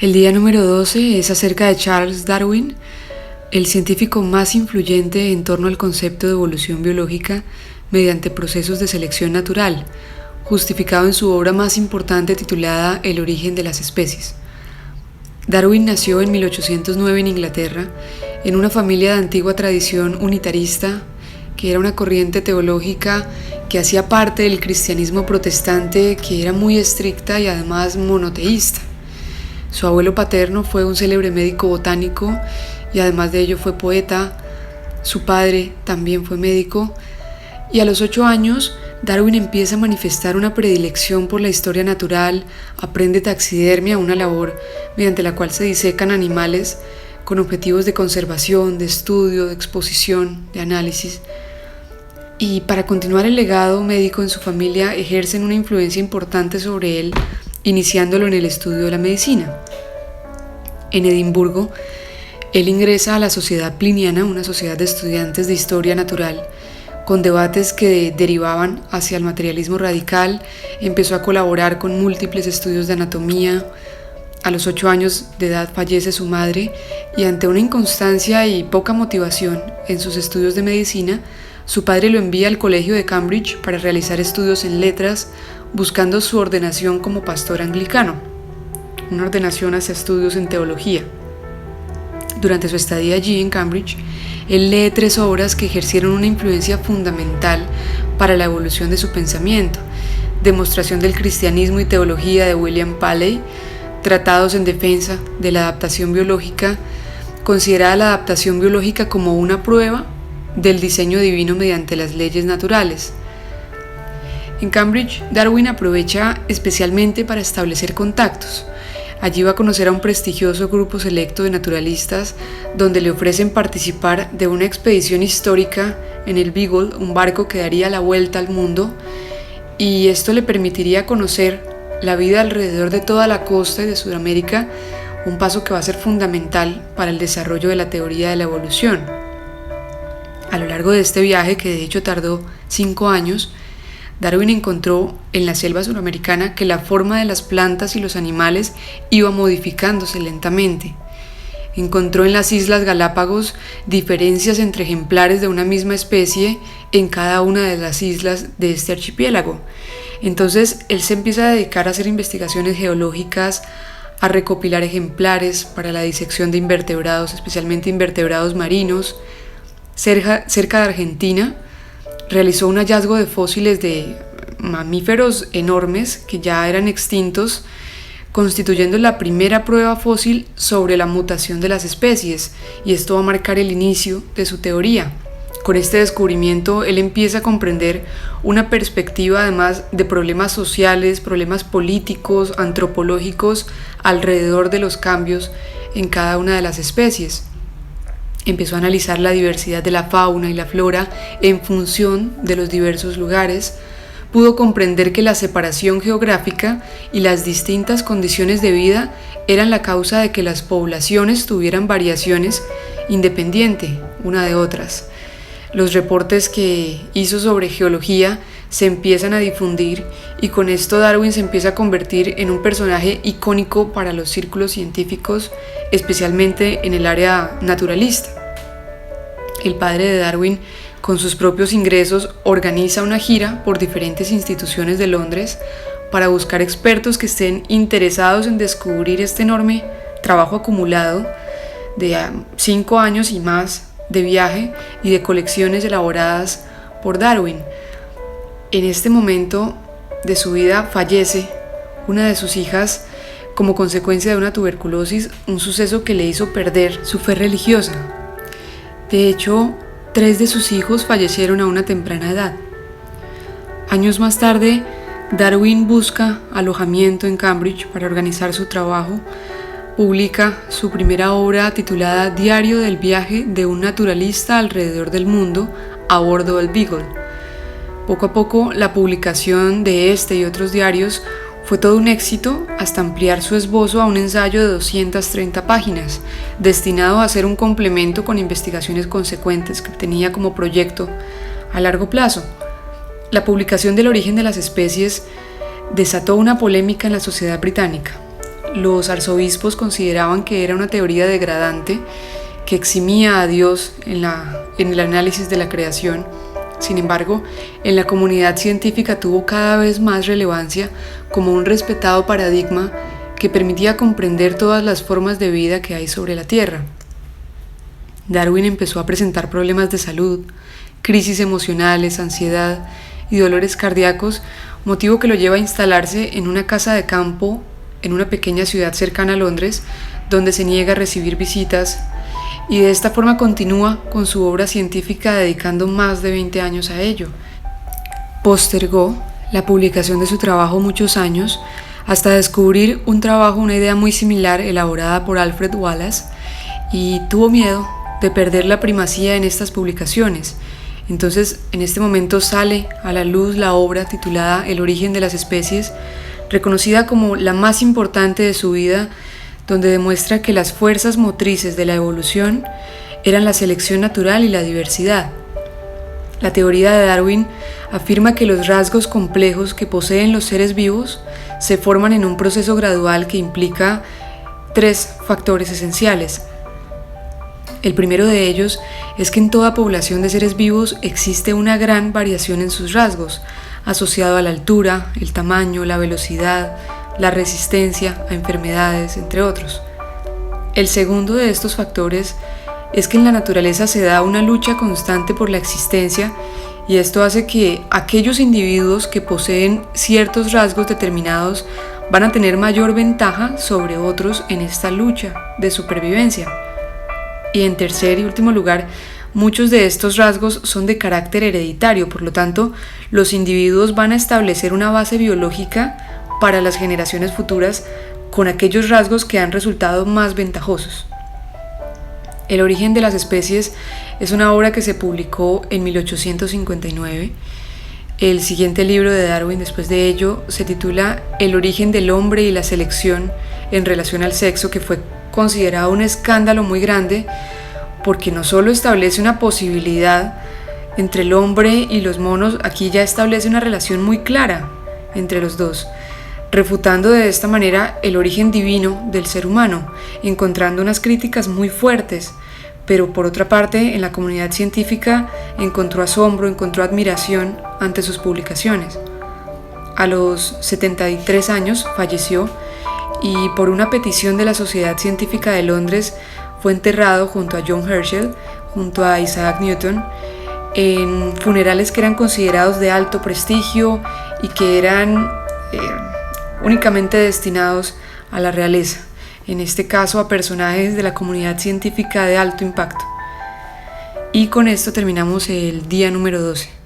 El día número 12 es acerca de Charles Darwin, el científico más influyente en torno al concepto de evolución biológica mediante procesos de selección natural, justificado en su obra más importante titulada El origen de las especies. Darwin nació en 1809 en Inglaterra, en una familia de antigua tradición unitarista, que era una corriente teológica que hacía parte del cristianismo protestante, que era muy estricta y además monoteísta. Su abuelo paterno fue un célebre médico botánico y además de ello fue poeta. Su padre también fue médico y a los 8 años Darwin empieza a manifestar una predilección por la historia natural, aprende taxidermia, una labor mediante la cual se disecan animales con objetivos de conservación, de estudio, de exposición, de análisis. Y para continuar el legado médico en su familia ejercen una influencia importante sobre él, iniciándolo en el estudio de la medicina. En Edimburgo, él ingresa a la Sociedad Pliniana, una sociedad de estudiantes de historia natural, con debates que derivaban hacia el materialismo radical. Empezó a colaborar con múltiples estudios de anatomía. A los 8 años de edad fallece su madre y ante una inconstancia y poca motivación en sus estudios de medicina, su padre lo envía al colegio de Cambridge para realizar estudios en letras, buscando su ordenación como pastor anglicano, una ordenación hacia estudios en teología. Durante su estadía allí en Cambridge, él lee 3 obras que ejercieron una influencia fundamental para la evolución de su pensamiento: Demostración del cristianismo y teología de William Paley, Tratados en defensa de la adaptación biológica, considerada la adaptación biológica como una prueba del diseño divino mediante las leyes naturales. En Cambridge, Darwin aprovecha especialmente para establecer contactos. Allí va a conocer a un prestigioso grupo selecto de naturalistas, donde le ofrecen participar de una expedición histórica en el Beagle, un barco que daría la vuelta al mundo, y esto le permitiría conocer la vida alrededor de toda la costa y de Sudamérica, un paso que va a ser fundamental para el desarrollo de la teoría de la evolución. A lo largo de este viaje, que de hecho tardó 5 años, Darwin encontró en la selva suramericana que la forma de las plantas y los animales iba modificándose lentamente. Encontró en las Islas Galápagos diferencias entre ejemplares de una misma especie en cada una de las islas de este archipiélago. Entonces él se empieza a dedicar a hacer investigaciones geológicas, a recopilar ejemplares para la disección de invertebrados, especialmente invertebrados marinos. Cerca de Argentina, realizó un hallazgo de fósiles de mamíferos enormes que ya eran extintos, constituyendo la primera prueba fósil sobre la mutación de las especies, y esto va a marcar el inicio de su teoría. Con este descubrimiento, él empieza a comprender una perspectiva además de problemas sociales, problemas políticos, antropológicos, alrededor de los cambios en cada una de las especies. Empezó a analizar la diversidad de la fauna y la flora en función de los diversos lugares. Pudo comprender que la separación geográfica y las distintas condiciones de vida eran la causa de que las poblaciones tuvieran variaciones independientes una de otras. Los reportes que hizo sobre geología se empiezan a difundir y con esto Darwin se empieza a convertir en un personaje icónico para los círculos científicos, especialmente en el área naturalista. El padre de Darwin, con sus propios ingresos, organiza una gira por diferentes instituciones de Londres para buscar expertos que estén interesados en descubrir este enorme trabajo acumulado de 5 años y más de viaje y de colecciones elaboradas por Darwin. En este momento de su vida fallece una de sus hijas como consecuencia de una tuberculosis, un suceso que le hizo perder su fe religiosa. De hecho, 3 de sus hijos fallecieron a una temprana edad. Años más tarde, Darwin busca alojamiento en Cambridge para organizar su trabajo. Publica su primera obra titulada Diario del viaje de un naturalista alrededor del mundo a bordo del Beagle. Poco a poco, la publicación de este y otros diarios fue todo un éxito hasta ampliar su esbozo a un ensayo de 230 páginas, destinado a ser un complemento con investigaciones consecuentes que tenía como proyecto a largo plazo. La publicación del origen de las especies desató una polémica en la sociedad británica. los arzobispos consideraban que era una teoría degradante que eximía a Dios en el análisis de la creación. Sin embargo, en la comunidad científica tuvo cada vez más relevancia como un respetado paradigma que permitía comprender todas las formas de vida que hay sobre la Tierra. Darwin empezó a presentar problemas de salud, crisis emocionales, ansiedad y dolores cardíacos, motivo que lo lleva a instalarse en una casa de campo en una pequeña ciudad cercana a Londres, donde se niega a recibir visitas, y de esta forma continúa con su obra científica dedicando más de 20 años a ello. Postergó la publicación de su trabajo muchos años hasta descubrir una idea muy similar elaborada por Alfred Wallace, y tuvo miedo de perder la primacía en estas publicaciones. Entonces, en este momento sale a la luz la obra titulada El origen de las especies, reconocida como la más importante de su vida, donde demuestra que las fuerzas motrices de la evolución eran la selección natural y la diversidad. La teoría de Darwin afirma que los rasgos complejos que poseen los seres vivos se forman en un proceso gradual que implica 3 factores esenciales. El primero de ellos es que en toda población de seres vivos existe una gran variación en sus rasgos, asociado a la altura, el tamaño, la velocidad, la resistencia a enfermedades, entre otros. El segundo de estos factores es que en la naturaleza se da una lucha constante por la existencia, y esto hace que aquellos individuos que poseen ciertos rasgos determinados van a tener mayor ventaja sobre otros en esta lucha de supervivencia. Y en tercer y último lugar, muchos de estos rasgos son de carácter hereditario, por lo tanto, los individuos van a establecer una base biológica para las generaciones futuras con aquellos rasgos que han resultado más ventajosos. El origen de las especies es una obra que se publicó en 1859. El siguiente libro de Darwin después de ello se titula El origen del hombre y la selección en relación al sexo, que fue considerado un escándalo muy grande porque no solo establece una posibilidad entre el hombre y los monos, aquí ya establece una relación muy clara entre los dos, refutando de esta manera el origen divino del ser humano, encontrando unas críticas muy fuertes, pero por otra parte en la comunidad científica encontró asombro, encontró admiración ante sus publicaciones. A los 73 años falleció, y por una petición de la Sociedad Científica de Londres fue enterrado junto a John Herschel, junto a Isaac Newton, en funerales que eran considerados de alto prestigio y que eran únicamente destinados a la realeza, en este caso a personajes de la comunidad científica de alto impacto. Y con esto terminamos el día número 12.